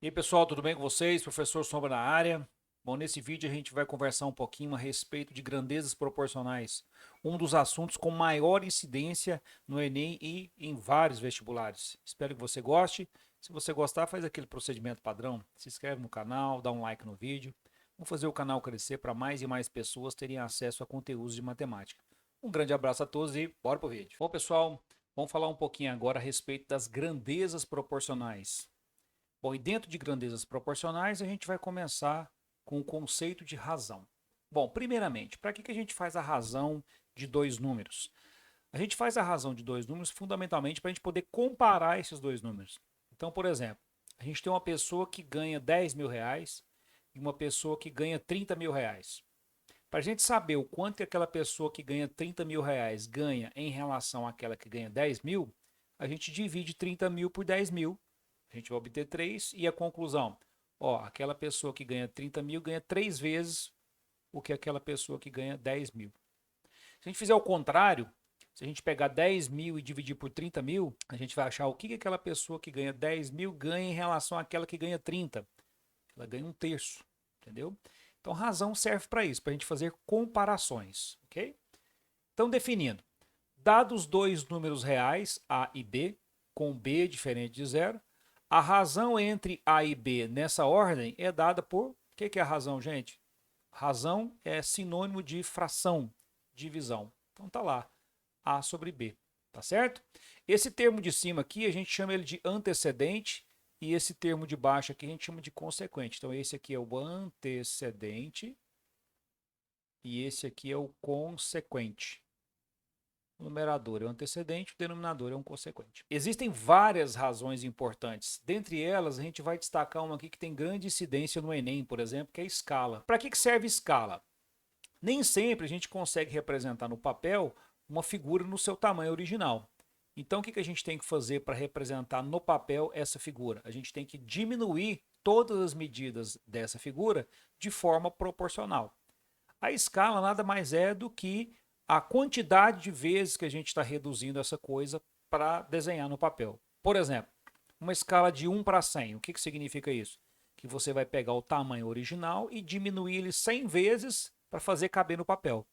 E aí, pessoal, tudo bem com vocês? Professor Sombra na área. Bom, nesse vídeo a gente vai conversar um pouquinho a respeito de grandezas proporcionais, um dos assuntos com maior incidência no Enem e em vários vestibulares. Espero que você goste. Se você gostar, faz aquele procedimento padrão, se inscreve no canal, dá um like no vídeo. Vamos fazer o canal crescer para mais e mais pessoas terem acesso a conteúdos de matemática. Um grande abraço a todos e bora pro vídeo. Bom, pessoal, vamos falar um pouquinho agora a respeito das grandezas proporcionais. Bom, e dentro de grandezas proporcionais, a gente vai começar com o conceito de razão. Bom, primeiramente, para que a gente faz a razão de dois números? A gente faz a razão de dois números fundamentalmente para a gente poder comparar esses dois números. Então, por exemplo, a gente tem uma pessoa que ganha 10 mil reais e uma pessoa que ganha 30 mil reais. Para a gente saber o quanto que aquela pessoa que ganha 30 mil reais ganha em relação àquela que ganha 10 mil, a gente divide 30 mil por 10 mil, a gente vai obter 3 e a conclusão, ó, aquela pessoa que ganha 30 mil ganha 3 vezes o que aquela pessoa que ganha 10 mil. Se a gente fizer o contrário, se a gente pegar 10 mil e dividir por 30 mil, a gente vai achar o que aquela pessoa que ganha 10 mil ganha em relação àquela que ganha 30. Ela ganha um terço, entendeu? Então, razão serve para isso, para a gente fazer comparações, ok? Então, definindo, dados dois números reais, A e B, com B diferente de zero, a razão entre A e B nessa ordem é dada por... O que é a razão, gente? Razão é sinônimo de fração, divisão. Então tá lá, A sobre B, tá certo? Esse termo de cima aqui a gente chama ele de antecedente e esse termo de baixo aqui a gente chama de consequente. Então esse aqui é o antecedente e esse aqui é o consequente. O numerador é o antecedente, o denominador é um consequente. Existem várias razões importantes. Dentre elas, a gente vai destacar uma aqui que tem grande incidência no Enem, por exemplo, que é a escala. Para que serve escala? Nem sempre a gente consegue representar no papel uma figura no seu tamanho original. Então, o que a gente tem que fazer para representar no papel essa figura? A gente tem que diminuir todas as medidas dessa figura de forma proporcional. A escala nada mais é do que a quantidade de vezes que a gente está reduzindo essa coisa para desenhar no papel. Por exemplo, uma escala de 1 para 100. O que significa isso? Que você vai pegar o tamanho original e diminuir ele 100 vezes para fazer caber no papel.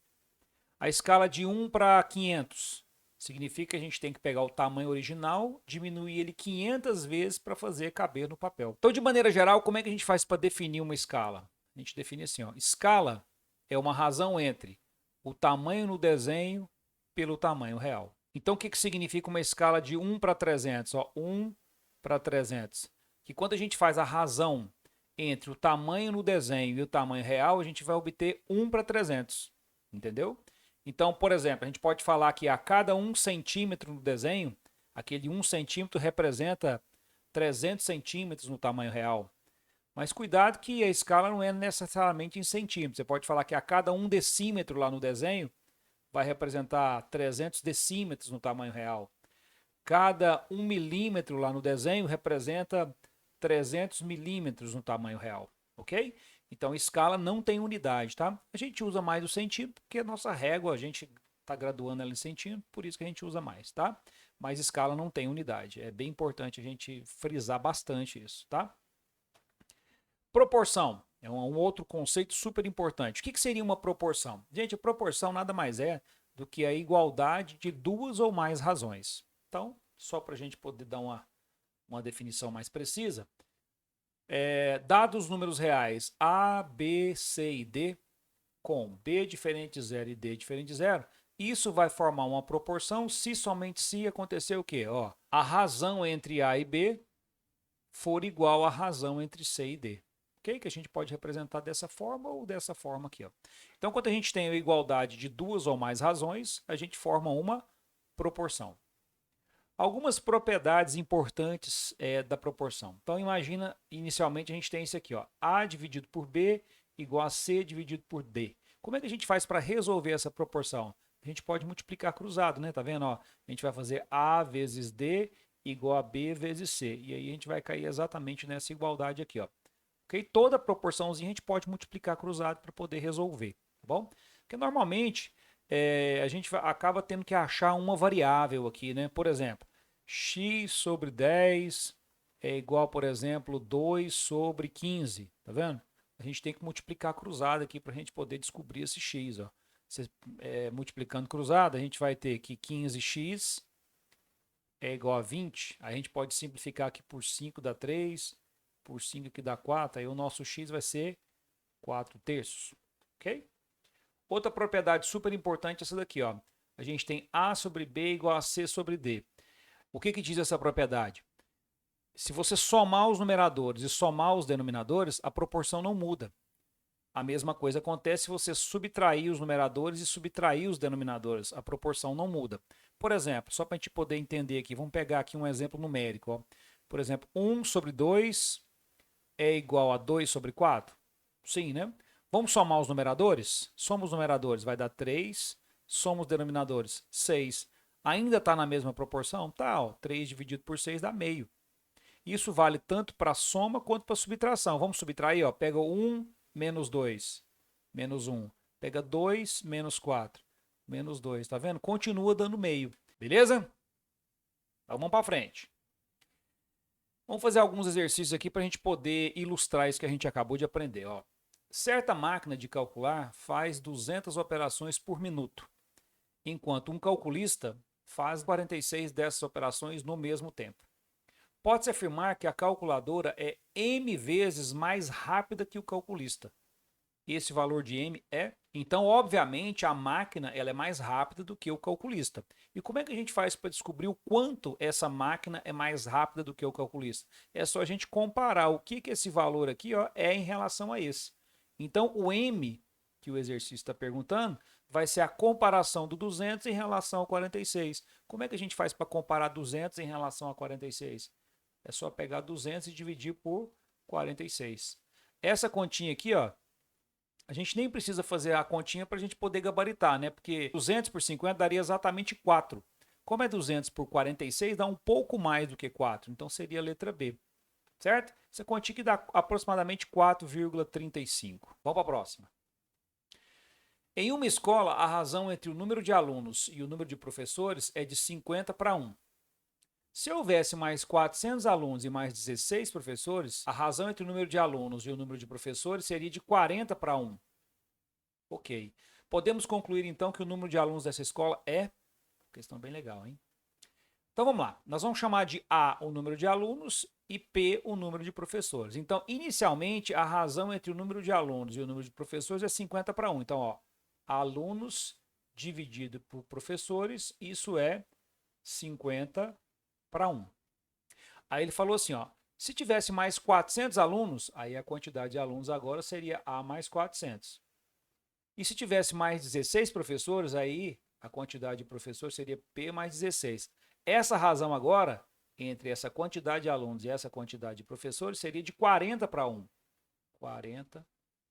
A escala de 1 para 500 significa que a gente tem que pegar o tamanho original, diminuir ele 500 vezes para fazer caber no papel. Então, de maneira geral, como é que a gente faz para definir uma escala? A gente define assim, ó, escala é uma razão entre o tamanho no desenho pelo tamanho real. Então, o que significa uma escala de 1 para 300? Ó, 1 para 300. Que quando a gente faz a razão entre o tamanho no desenho e o tamanho real, a gente vai obter 1 para 300. Entendeu? Então, por exemplo, a gente pode falar que a cada 1 centímetro no desenho, aquele 1 centímetro representa 300 centímetros no tamanho real. Mas cuidado que a escala não é necessariamente em centímetros. Você pode falar que a cada 1 decímetro lá no desenho vai representar 300 decímetros no tamanho real. Cada 1 milímetro lá no desenho representa 300 milímetros no tamanho real, ok? Então, escala não tem unidade, tá? A gente usa mais o centímetro, porque a nossa régua, a gente está graduando ela em centímetro, por isso que a gente usa mais, tá? Mas escala não tem unidade. É bem importante a gente frisar bastante isso, tá? Proporção é um outro conceito super importante. O que seria uma proporção? Gente, a proporção nada mais é do que a igualdade de duas ou mais razões. Então, só para a gente poder dar uma definição mais precisa, dados os números reais A, B, C e D, com B diferente de zero e D diferente de zero, isso vai formar uma proporção se somente se acontecer o quê? Ó, a razão entre A e B for igual à razão entre C e D. Okay? Que a gente pode representar dessa forma ou dessa forma aqui. Ó. Então, quando a gente tem a igualdade de duas ou mais razões, a gente forma uma proporção. Algumas propriedades importantes da proporção. Então, imagina, inicialmente a gente tem isso aqui, ó, A dividido por B igual a C dividido por D. Como é que a gente faz para resolver essa proporção? A gente pode multiplicar cruzado, né? Tá vendo? Ó, a gente vai fazer A vezes D igual a B vezes C. E aí a gente vai cair exatamente nessa igualdade aqui, ó. Okay? Toda proporçãozinha a gente pode multiplicar cruzado para poder resolver, tá bom? Porque normalmente a gente acaba tendo que achar uma variável aqui, né? Por exemplo, x sobre 10 é igual, por exemplo, 2 sobre 15. Tá vendo? A gente tem que multiplicar cruzado aqui para a gente poder descobrir esse x. Ó. Multiplicando cruzado, a gente vai ter que 15x é igual a 20. A gente pode simplificar aqui por 5 dá 3, por 5 aqui dá 4. Aí o nosso x vai ser 4 terços. Ok? Outra propriedade super importante é essa daqui. Ó. A gente tem a sobre b igual a c sobre d. O que diz essa propriedade? Se você somar os numeradores e somar os denominadores, a proporção não muda. A mesma coisa acontece se você subtrair os numeradores e subtrair os denominadores. A proporção não muda. Por exemplo, só para a gente poder entender aqui, vamos pegar aqui um exemplo numérico. Ó. Por exemplo, 1 sobre 2 é igual a 2 sobre 4? Sim, né? Vamos somar os numeradores? Soma os numeradores, vai dar 3. Soma os denominadores, 6. Ainda está na mesma proporção? Tá, ó, 3 dividido por 6 dá meio. Isso vale tanto para soma quanto para subtração. Vamos subtrair, ó, pega 1 menos 2, menos 1. Pega 2 menos 4, menos 2. Tá vendo? Continua dando meio. Beleza? Então vamos para frente. Vamos fazer alguns exercícios aqui para a gente poder ilustrar isso que a gente acabou de aprender. Ó. Certa máquina de calcular faz 200 operações por minuto, enquanto um calculista faz 46 dessas operações no mesmo tempo. Pode-se afirmar que a calculadora é m vezes mais rápida que o calculista. Esse valor de m é... Então, obviamente, a máquina ela é mais rápida do que o calculista. E como é que a gente faz para descobrir o quanto essa máquina é mais rápida do que o calculista? É só a gente comparar o que esse valor aqui ó, é em relação a esse. Então, o m, que o exercício está perguntando, vai ser a comparação do 200 em relação ao 46. Como é que a gente faz para comparar 200 em relação a 46? É só pegar 200 e dividir por 46. Essa continha aqui, ó, a gente nem precisa fazer a continha para a gente poder gabaritar, né? Porque 200 por 50 daria exatamente 4. Como é 200 por 46, dá um pouco mais do que 4. Então seria a letra B. Certo? Essa continha que dá aproximadamente 4,35. Vamos para a próxima. Em uma escola, a razão entre o número de alunos e o número de professores é de 50 para 1. Se houvesse mais 400 alunos e mais 16 professores, a razão entre o número de alunos e o número de professores seria de 40 para 1. Ok. Podemos concluir então que o número de alunos dessa escola é... Questão bem legal, hein? Então vamos lá. Nós vamos chamar de A o número de alunos e P o número de professores. Então, inicialmente, a razão entre o número de alunos e o número de professores é 50 para 1. Então, ó, alunos dividido por professores, isso é 50 para 1. Aí ele falou assim, ó, se tivesse mais 400 alunos, aí a quantidade de alunos agora seria A mais 400. E se tivesse mais 16 professores, aí a quantidade de professores seria P mais 16. Essa razão agora, entre essa quantidade de alunos e essa quantidade de professores, seria de 40 para 1. 40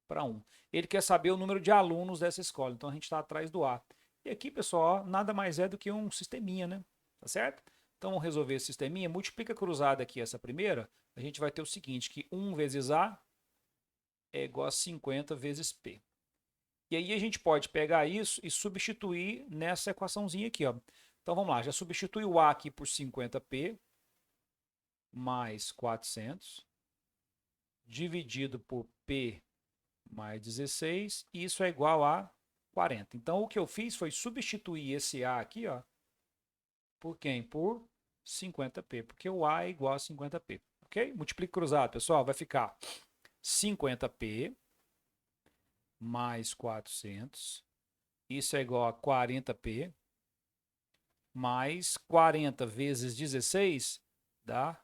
para 1. Ele quer saber o número de alunos dessa escola, então a gente está atrás do A. E aqui, pessoal, nada mais é do que um sisteminha, né? Tá certo? Então, vamos resolver esse sisteminha. Multiplica cruzada aqui essa primeira, a gente vai ter o seguinte, que 1 vezes A é igual a 50 vezes P. E aí a gente pode pegar isso e substituir nessa equaçãozinha aqui. Ó. Então, vamos lá. Já substitui o A aqui por 50P mais 400, dividido por P mais 16, e isso é igual a 40. Então, o que eu fiz foi substituir esse A aqui, ó, por quem? Por 50P, porque o A é igual a 50P, ok? Multiplique cruzado, pessoal, vai ficar 50P mais 400, isso é igual a 40P, mais 40 vezes 16 dá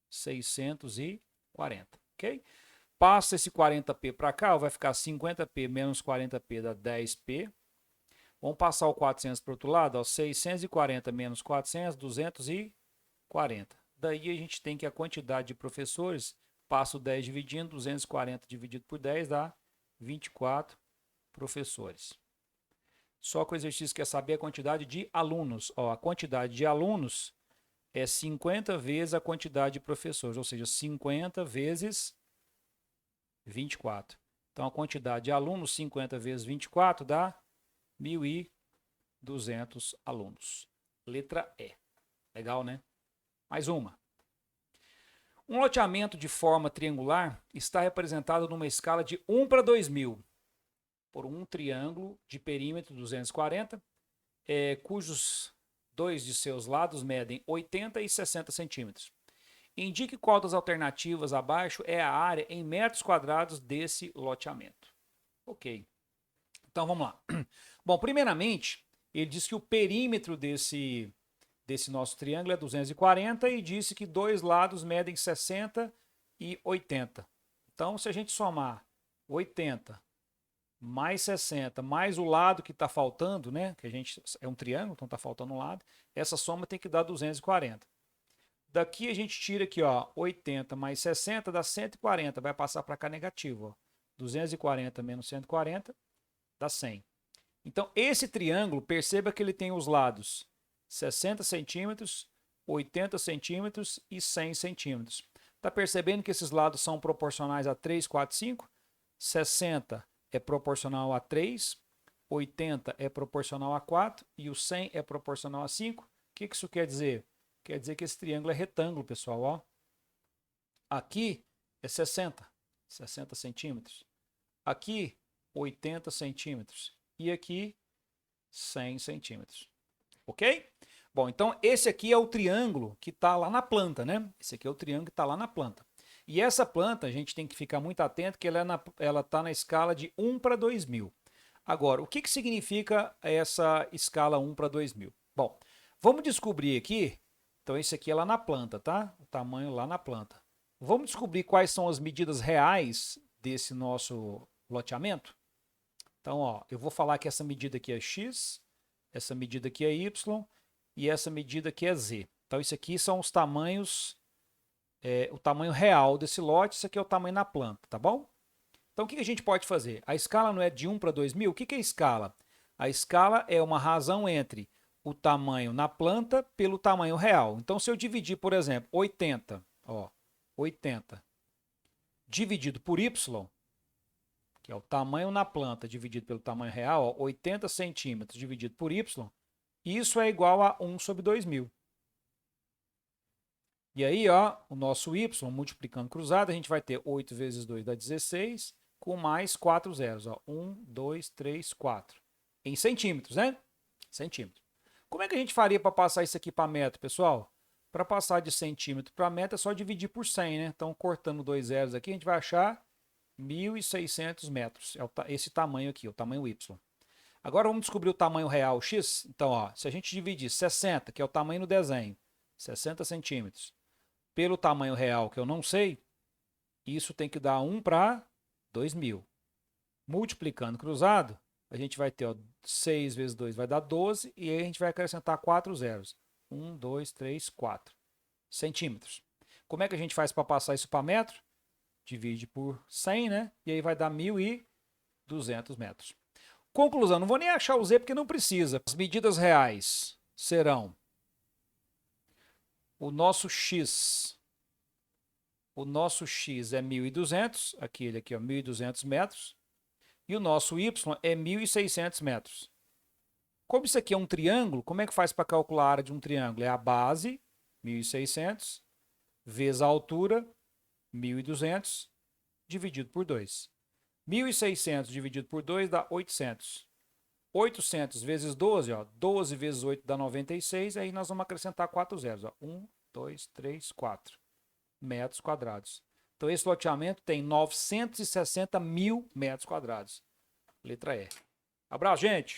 640, ok? Passa esse 40P para cá, vai ficar 50P menos 40P dá 10P. Vamos passar o 400 para o outro lado, ó, 640 menos 400, 240. Daí a gente tem que a quantidade de professores, passa o 10 dividindo, 240 dividido por 10 dá 24 professores. Só que o exercício quer saber a quantidade de alunos. Ó, a quantidade de alunos é 50 vezes a quantidade de professores, ou seja, 50 vezes 24. Então, a quantidade de alunos, 50 vezes 24, dá 1.200 alunos. Letra E. Legal, né? Mais uma. Um loteamento de forma triangular está representado numa escala de 1 para 2000 por um triângulo de perímetro 240, cujos dois de seus lados medem 80 e 60 centímetros. Indique qual das alternativas abaixo é a área em metros quadrados desse loteamento. Ok. Então vamos lá. Bom, primeiramente, ele diz que o perímetro desse nosso triângulo é 240 e disse que dois lados medem 60 e 80. Então, se a gente somar 80 mais 60 mais o lado que está faltando, né? Que a gente é um triângulo, então está faltando um lado. Essa soma tem que dar 240. Daqui a gente tira aqui, ó, 80 mais 60 dá 140, vai passar para cá negativo, ó. 240 menos 140 dá 100. Então, esse triângulo, perceba que ele tem os lados 60 centímetros, 80 centímetros e 100 centímetros. Está percebendo que esses lados são proporcionais a 3, 4, 5? 60 é proporcional a 3, 80 é proporcional a 4 e o 100 é proporcional a 5. O que isso quer dizer? Quer dizer que esse triângulo é retângulo, pessoal. Ó. Aqui é 60 centímetros. Aqui, 80 centímetros. E aqui, 100 centímetros. Ok? Bom, então esse aqui é o triângulo que está lá na planta, né? Esse aqui é o triângulo que está lá na planta. E essa planta, a gente tem que ficar muito atento que ela está na escala de 1 para 2000. Agora, o que significa essa escala 1 para 2000? Bom, vamos descobrir aqui. Então, esse aqui é lá na planta, tá? O tamanho lá na planta. Vamos descobrir quais são as medidas reais desse nosso loteamento? Então, ó, eu vou falar que essa medida aqui é x, essa medida aqui é y e essa medida aqui é z. Então, isso aqui são os tamanhos, o tamanho real desse lote, isso aqui é o tamanho na planta, tá bom? Então, o que a gente pode fazer? A escala não é de 1 para 2000? O que é escala? A escala é uma razão entre o tamanho na planta pelo tamanho real. Então, se eu dividir, por exemplo, 80, ó, 80 dividido por y, que é o tamanho na planta dividido pelo tamanho real, ó, 80 centímetros dividido por y, isso é igual a 1 sobre 2000. E aí, ó, o nosso y, multiplicando cruzado, a gente vai ter 8 vezes 2 dá 16, com mais 4 zeros. Ó, 1, 2, 3, 4. Em centímetros, né? Centímetros. Como é que a gente faria para passar isso aqui para metro, pessoal? Para passar de centímetro para metro é só dividir por 100, né? Então, cortando 2 zeros aqui, a gente vai achar 1.600 metros. É esse tamanho aqui, o tamanho y. Agora vamos descobrir o tamanho real x. Então, ó, se a gente dividir 60, que é o tamanho no desenho, 60 centímetros, pelo tamanho real, que eu não sei, isso tem que dar 1 para 2000. Multiplicando cruzado, a gente vai ter, ó, 6 vezes 2 vai dar 12, e aí a gente vai acrescentar 4 zeros. 1, 2, 3, 4 centímetros. Como é que a gente faz para passar isso para metro? Divide por 100, né? E aí vai dar 1.200 metros. Conclusão, não vou nem achar o Z porque não precisa. As medidas reais serão o nosso x é 1.200, ele aqui, ó, 1.200 metros, e o nosso y é 1.600 metros. Como isso aqui é um triângulo, como é que faz para calcular a área de um triângulo? É a base, 1.600, vezes a altura, 1.200, dividido por 2. 1.600 dividido por 2 dá 800. 800 vezes 12, ó, 12 vezes 8 dá 96, aí nós vamos acrescentar 4 zeros. Ó, 1, 2, 3, 4 metros quadrados. Então, esse loteamento tem 960 mil metros quadrados. Letra E. Abraço, gente!